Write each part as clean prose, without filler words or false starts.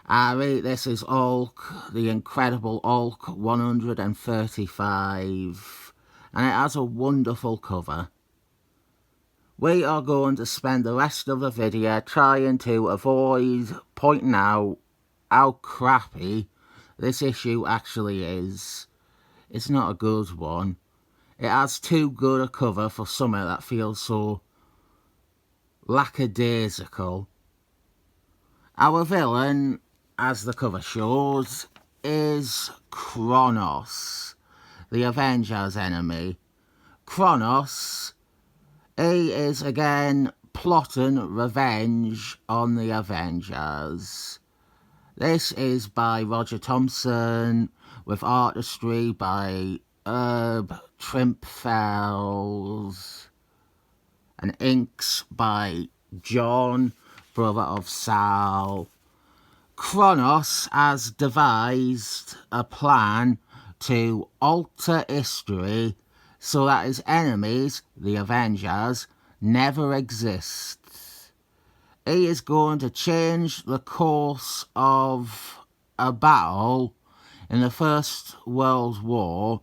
This is Hulk, the Incredible Hulk 135, and it has a wonderful cover. We are going to spend the rest of the video trying to avoid pointing out how crappy this issue actually is. It's not a good one. It has too good a cover for something that feels so lackadaisical. Our villain, as the cover shows, is Kronos, the Avengers' enemy. Kronos, he is again plotting revenge on the Avengers. This is by Roger Thompson, with artistry by Trimpe, and inks by John, brother of Sal. Kronos has devised a plan to alter history so that his enemies, the Avengers, never exist. He is going to change the course of a battle in the First World War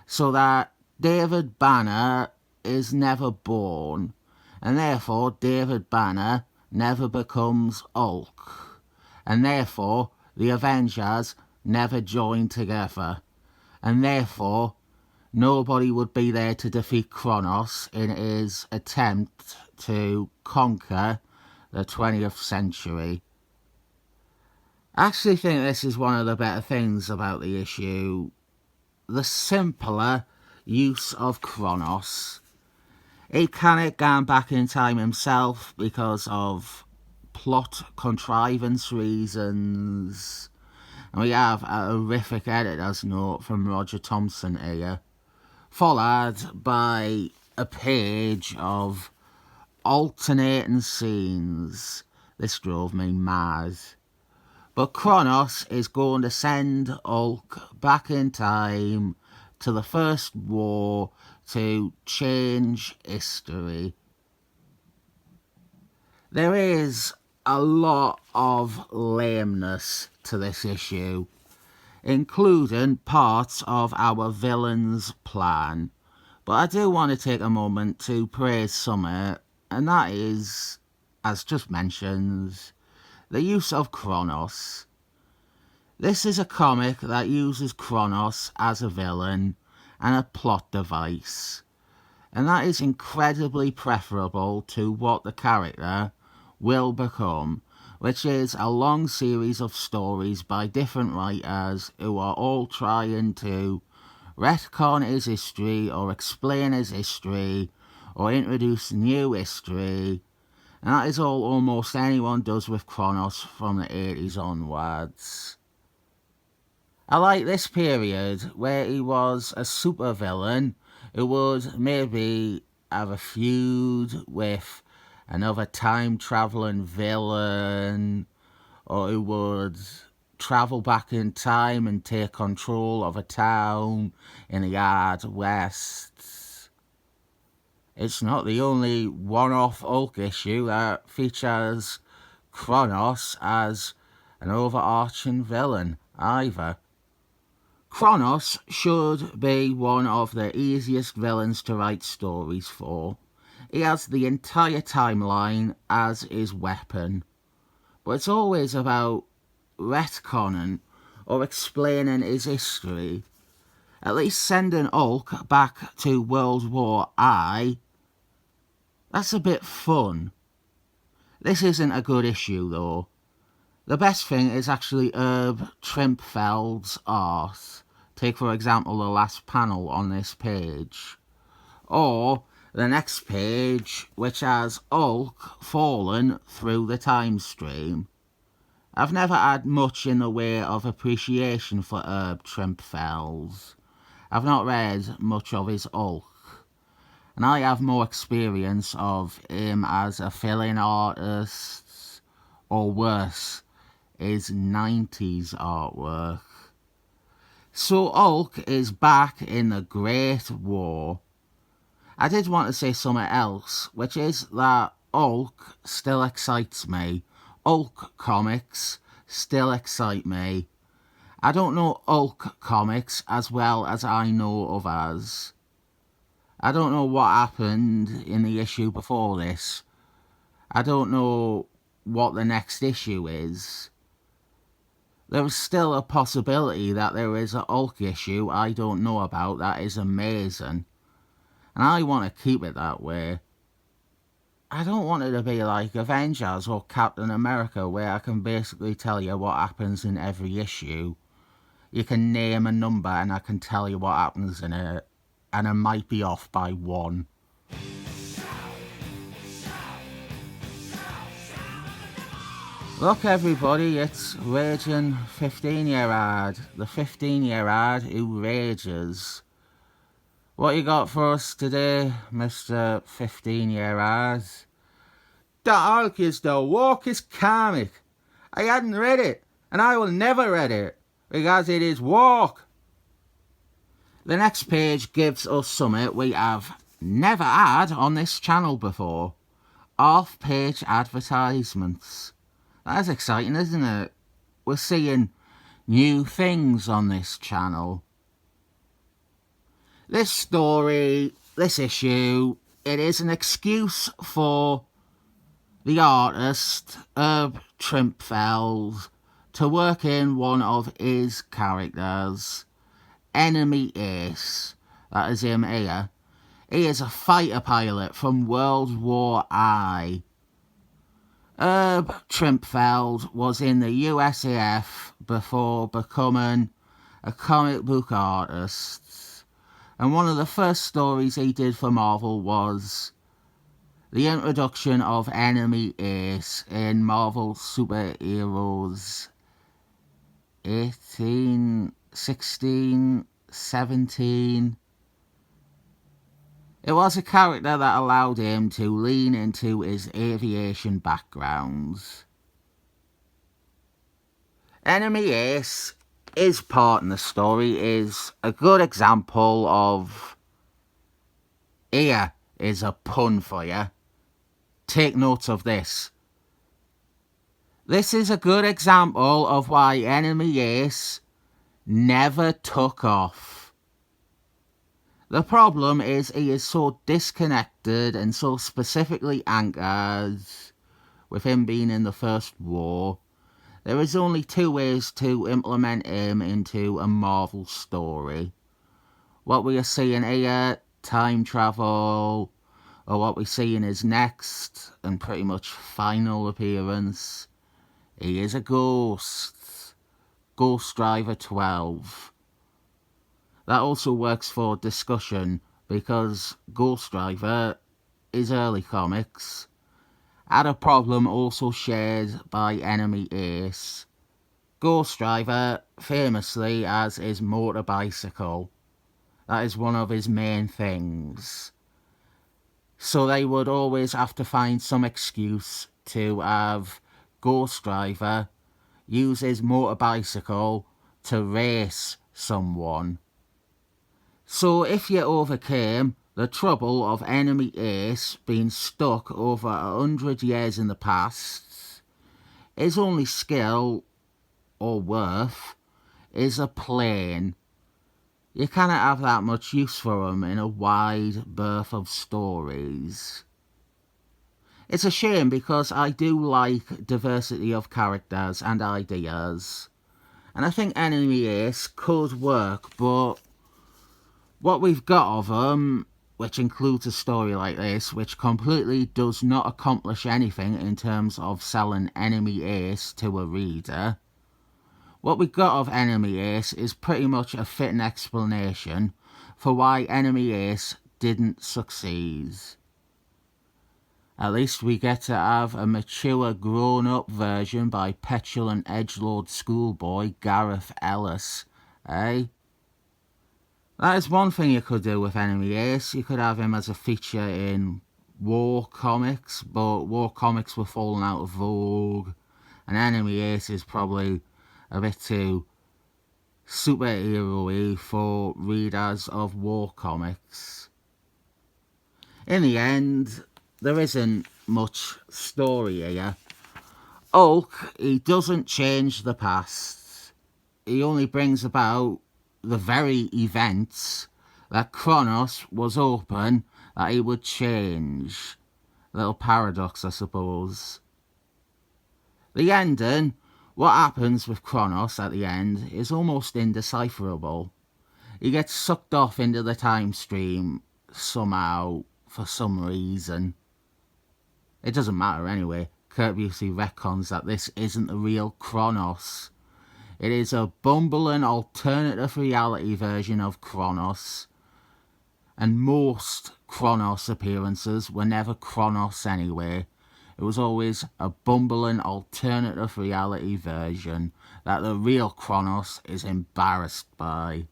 so that David Banner is never born, and therefore David Banner never becomes Hulk, and therefore the Avengers never join together, and therefore nobody would be there to defeat Kronos in his attempt to conquer the 20th century. I actually think this is one of the better things about the issue. The simpler use of Kronos. He can't go back in time himself because of plot contrivance reasons. And we have a horrific editor's note from Roger Thompson here, followed by a page of alternating scenes. This drove me mad. But Kronos is going to send Hulk back in time to the First War to change history. There is a lot of lameness to this issue, including parts of our villain's plan. But I do want to take a moment to praise something, and that is, as just mentioned, the use of Kronos. This is a comic that uses Kronos as a villain and a plot device, and that is incredibly preferable to what the character will become, which is a long series of stories by different writers who are all trying to retcon his history or explain his history or introduce new history, and that is all almost anyone does with Kronos from the 80s onwards. I like this period where he was a supervillain who would maybe have a feud with another time-travelling villain, or who would travel back in time and take control of a town in the Yard West. It's not the only one-off Hulk issue that features Kronos as an overarching villain either. Kronos should be one of the easiest villains to write stories for. He has the entire timeline as his weapon, but it's always about retconning or explaining his history. At least sending Hulk back to World War I, that's a bit fun. This isn't a good issue though. The best thing is actually Herb Trimpe's art. Take for example the last panel on this page, or the next page, which has Hulk falling through the time stream. I've never had much in the way of appreciation for Herb Trimpe. I've not read much of his Hulk, and I have more experience of him as a fill-in artist, or worse, his 90s artwork. So Hulk is back in the Great War. I did want to say something else, which is that Hulk still excites me. Hulk comics still excite me. I don't know Hulk comics as well as I know others. I don't know what happened in the issue before this. I don't know what the next issue is. There is still a possibility that there is a Hulk issue I don't know about that is amazing. And I want to keep it that way. I don't want it to be like Avengers or Captain America, where I can basically tell you what happens in every issue. You can name a number and I can tell you what happens in it. And it might be off by one. Look everybody, it's Raging 15-year-old. The 15-year-old who rages. What you got for us today, Mr. 15-year-old? The Hulk is the walkest comic. I hadn't read it, and I will never read it, because it is walk. The next page gives us something we have never had on this channel before. Off-page advertisements. That's exciting, isn't it? We're seeing new things on this channel. This story, this issue, it is an excuse for the artist, Trimpe, to work in one of his characters, Enemy Ace. That is him here. He is a fighter pilot from World War I. Trimpe was in the USAF before becoming a comic book artist. And one of the first stories he did for Marvel was the introduction of Enemy Ace in Marvel Superheroes 18, 16, 17. It was a character that allowed him to lean into his aviation background. Enemy Ace, his part in the story, is a good example of... Here is a pun for you. Take note of this. This is a good example of why Enemy Ace never took off. The problem is he is so disconnected and so specifically anchored with him being in the First War. There is only two ways to implement him into a Marvel story. What we are seeing here, time travel, or what we see in his next and pretty much final appearance, he is a ghost. Ghost Driver 12. That also works for discussion because Ghost Driver, his early comics, had a problem also shared by Enemy Ace. Ghost Driver famously has his motor bicycle. That is one of his main things. So they would always have to find some excuse to have Ghost Driver use his motor bicycle to race someone. So if you overcame the trouble of Enemy Ace being stuck over 100 years in the past, his only skill, or worth, is a plane. You cannot have that much use for him in a wide berth of stories. It's a shame because I do like diversity of characters and ideas. And I think Enemy Ace could work, but what we've got of him, which includes a story like this, which completely does not accomplish anything in terms of selling Enemy Ace to a reader. What we got of Enemy Ace is pretty much a fitting explanation for why Enemy Ace didn't succeed. At least we get to have a mature, grown-up version by petulant edgelord schoolboy Gareth Ellis, eh? That is one thing you could do with Enemy Ace. You could have him as a feature in war comics, but war comics were falling out of vogue, and Enemy Ace is probably a bit too superhero-y for readers of war comics. In the end, there isn't much story here. Hulk, he doesn't change the past. He only brings about the very events that Kronos was hoping that he would change. Little paradox, I suppose. The ending, what happens with Kronos at the end, is almost indecipherable. He gets sucked off into the time stream somehow, for some reason. It doesn't matter anyway. Kurt Busey retcons that this isn't the real Kronos. It is a bumbling alternative reality version of Kronos. And most Kronos appearances were never Kronos anyway. It was always a bumbling alternative reality version that the real Kronos is embarrassed by.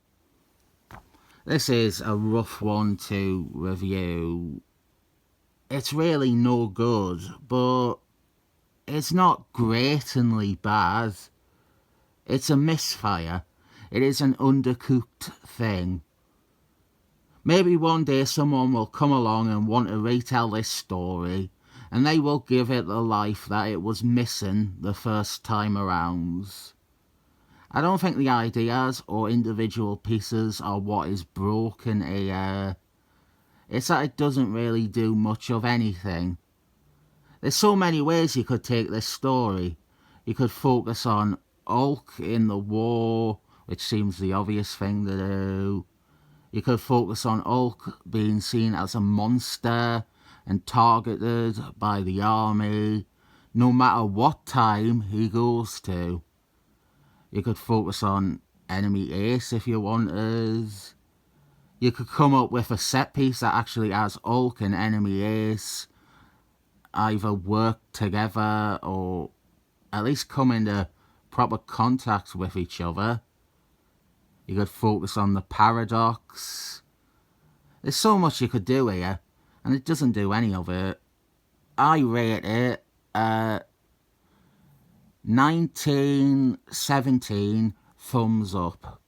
This is a rough one to review. It's really no good, but it's not gratingly bad. It's a misfire. It is an undercooked thing. Maybe one day someone will come along and want to retell this story, and they will give it the life that it was missing the first time around. I don't think the ideas or individual pieces are what is broken here. It's that it doesn't really do much of anything. There's so many ways you could take this story. You could focus on Hulk in the war, which seems the obvious thing to do. You could focus on Hulk being seen as a monster and targeted by the army, no matter what time he goes to. You could focus on Enemy Ace if you wanted. You could come up with a set piece that actually has Hulk and Enemy Ace either work together or at least come into proper contact with each other. You could focus on the paradox. There's so much you could do here, and it doesn't do any of it. I rate it 1917 thumbs up.